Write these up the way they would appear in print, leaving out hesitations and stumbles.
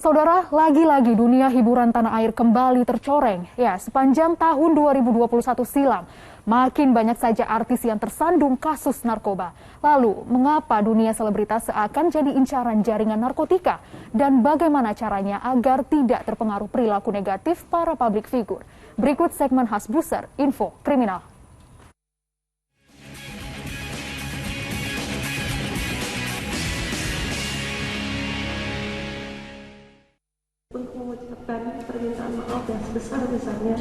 Saudara, lagi-lagi dunia hiburan tanah air kembali tercoreng. Ya, sepanjang tahun 2021 silam, makin banyak saja artis yang tersandung kasus narkoba. Lalu, mengapa dunia selebritas seakan jadi incaran jaringan narkotika? Dan bagaimana caranya agar tidak terpengaruh perilaku negatif para publik figur? Berikut segmen khas Buser, Info Kriminal. Untuk mengucapkan permintaan maaf yang sebesar-besarnya.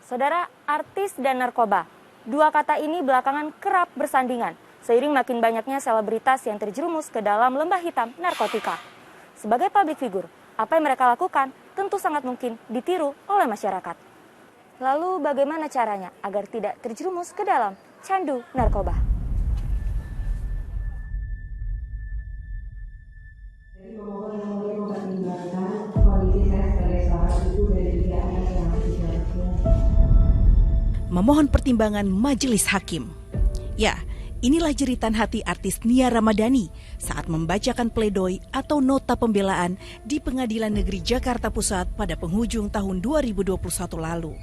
Saudara, artis dan narkoba. Dua kata ini belakangan kerap bersandingan, seiring makin banyaknya selebritas yang terjerumus ke dalam lembah hitam narkotika. Sebagai public figure, apa yang mereka lakukan tentu sangat mungkin ditiru oleh masyarakat. Lalu bagaimana caranya agar tidak terjerumus ke dalam candu narkoba? Memohon pertimbangan majelis hakim. Ya, inilah jeritan hati artis Nia Ramadhani saat membacakan pledoi atau nota pembelaan di Pengadilan Negeri Jakarta Pusat pada penghujung tahun 2021 lalu.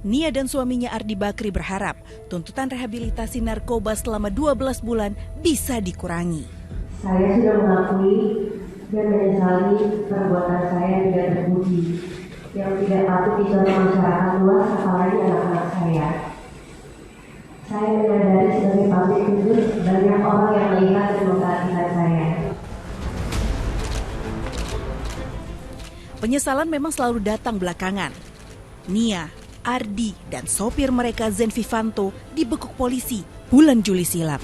Nia dan suaminya Ardi Bakri berharap tuntutan rehabilitasi narkoba selama 12 bulan bisa dikurangi. Saya sudah mengakui dan menyesali perbuatan saya tidak terbukti, yang tidak patut dicontoh masyarakat luas, apalagi anak-anak saya. Saya menyadari sebagai public figure banyak orang yang melihat dan memperhatikan saya. Penyesalan memang selalu datang belakangan. Nia, Ardi, dan sopir mereka Zen Vivanto dibekuk polisi bulan Juli silam.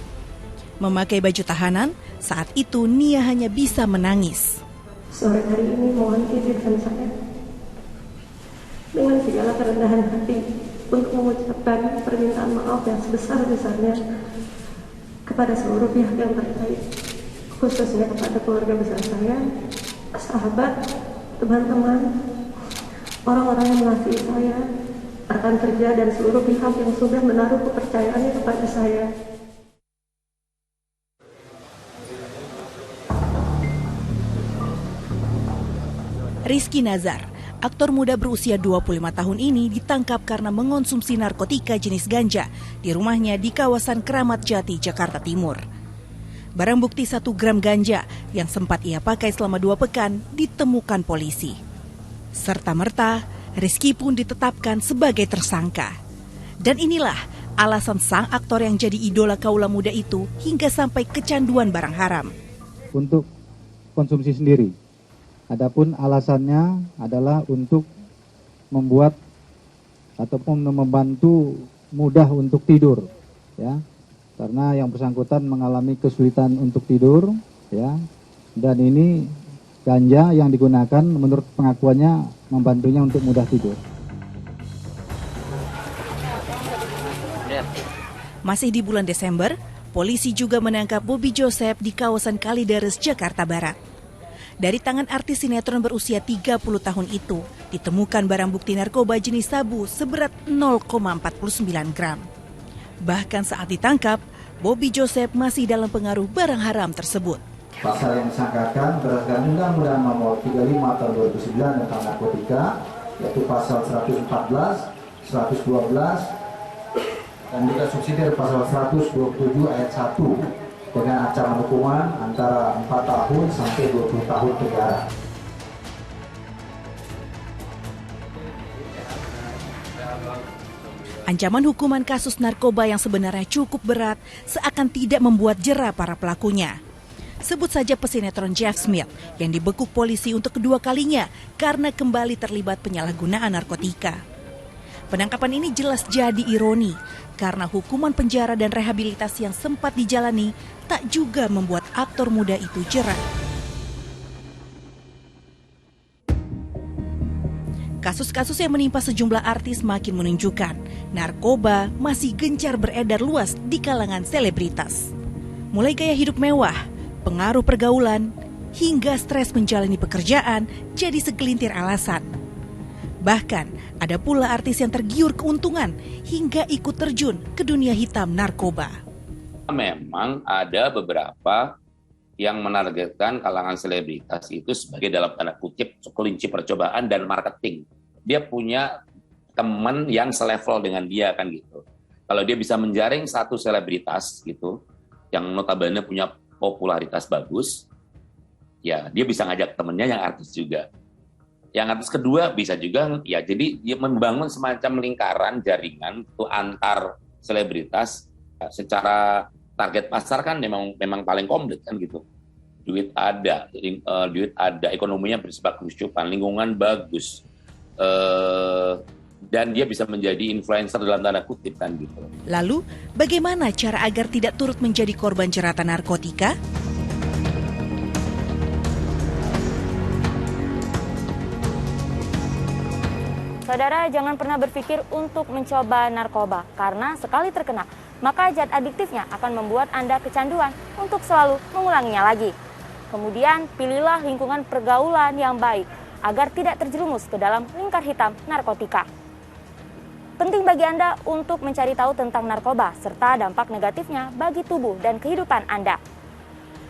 Memakai baju tahanan, saat itu Nia hanya bisa menangis. Sore hari ini mohon izinkan saya dengan segala kerendahan hati untuk mengucapkan permintaan maaf yang sebesar-besarnya kepada seluruh pihak yang terkait, khususnya kepada keluarga besar saya, sahabat, teman-teman, orang-orang yang mengasihi saya, rekan kerja, dan seluruh pihak yang sudah menaruh kepercayaannya kepada saya. Rizky Nazar, aktor muda berusia 25 tahun ini ditangkap karena mengonsumsi narkotika jenis ganja di rumahnya di kawasan Keramat Jati, Jakarta Timur. Barang bukti 1 gram ganja yang sempat ia pakai selama 2 pekan ditemukan polisi. Serta-merta, Rizky pun ditetapkan sebagai tersangka. Dan inilah alasan sang aktor yang jadi idola kaula muda itu hingga sampai kecanduan barang haram. Untuk konsumsi sendiri. Adapun alasannya adalah untuk membuat ataupun membantu mudah untuk tidur, ya. Karena yang bersangkutan mengalami kesulitan untuk tidur, ya. Dan ini ganja yang digunakan menurut pengakuannya membantunya untuk mudah tidur. Masih di bulan Desember, polisi juga menangkap Bobby Joseph di kawasan Kalideres, Jakarta Barat. Dari tangan artis sinetron berusia 30 tahun itu, ditemukan barang bukti narkoba jenis sabu seberat 0,49 gram. Bahkan saat ditangkap, Bobby Joseph masih dalam pengaruh barang haram tersebut. Pasal yang disangkakan berdasarkan Undang-Undang Nomor 35 Tahun 2009 tentang narkotika, yaitu pasal 114, 112, dan juga subsidi pasal 127 ayat 1. Dengan ancaman hukuman antara 4 tahun sampai 20 tahun penjara. Ancaman hukuman kasus narkoba yang sebenarnya cukup berat seakan tidak membuat jera para pelakunya. Sebut saja pesinetron Jeff Smith yang dibekuk polisi untuk kedua kalinya karena kembali terlibat penyalahgunaan narkotika. Penangkapan ini jelas jadi ironi karena hukuman penjara dan rehabilitasi yang sempat dijalani tak juga membuat aktor muda itu jera. Kasus-kasus yang menimpa sejumlah artis makin menunjukkan narkoba masih gencar beredar luas di kalangan selebritas. Mulai gaya hidup mewah, pengaruh pergaulan, hingga stres menjalani pekerjaan jadi segelintir alasan. Bahkan ada pula artis yang tergiur keuntungan hingga ikut terjun ke dunia hitam narkoba. Memang ada beberapa yang menargetkan kalangan selebritas itu sebagai dalam tanda kutip kelinci percobaan dan marketing. Dia punya teman yang selevel dengan dia kan gitu. Kalau dia bisa menjaring satu selebritas gitu, yang notabene punya popularitas bagus, ya dia bisa ngajak temennya yang artis juga. Yang artis kedua bisa juga, ya jadi dia membangun semacam lingkaran jaringan itu antar selebritas secara target pasar kan memang paling komplit kan gitu. Duit ada, ekonominya bersifat kerucupan, lingkungan bagus, dan dia bisa menjadi influencer dalam tanda kutip kan gitu. Lalu, bagaimana cara agar tidak turut menjadi korban jeratan narkotika? Saudara, jangan pernah berpikir untuk mencoba narkoba, karena sekali terkena, maka zat adiktifnya akan membuat Anda kecanduan untuk selalu mengulanginya lagi. Kemudian, pilihlah lingkungan pergaulan yang baik, agar tidak terjerumus ke dalam lingkar hitam narkotika. Penting bagi Anda untuk mencari tahu tentang narkoba, serta dampak negatifnya bagi tubuh dan kehidupan Anda.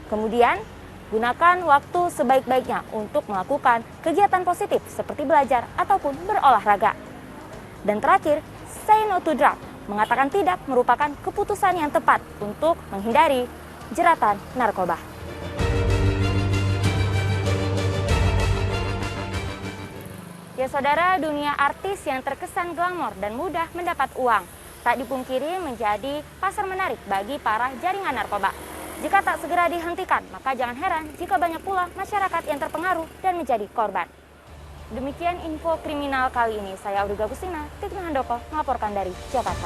Kemudian, gunakan waktu sebaik-baiknya untuk melakukan kegiatan positif seperti belajar ataupun berolahraga. Dan terakhir, say no to drug, mengatakan tidak merupakan keputusan yang tepat untuk menghindari jeratan narkoba. Ya saudara, dunia artis yang terkesan glamor dan mudah mendapat uang tak dipungkiri menjadi pasar menarik bagi para jaringan narkoba. Jika tak segera dihentikan, maka jangan heran jika banyak pula masyarakat yang terpengaruh dan menjadi korban. Demikian info kriminal kali ini. Saya Audrey Agustina, Tik Handoko melaporkan dari Jakarta.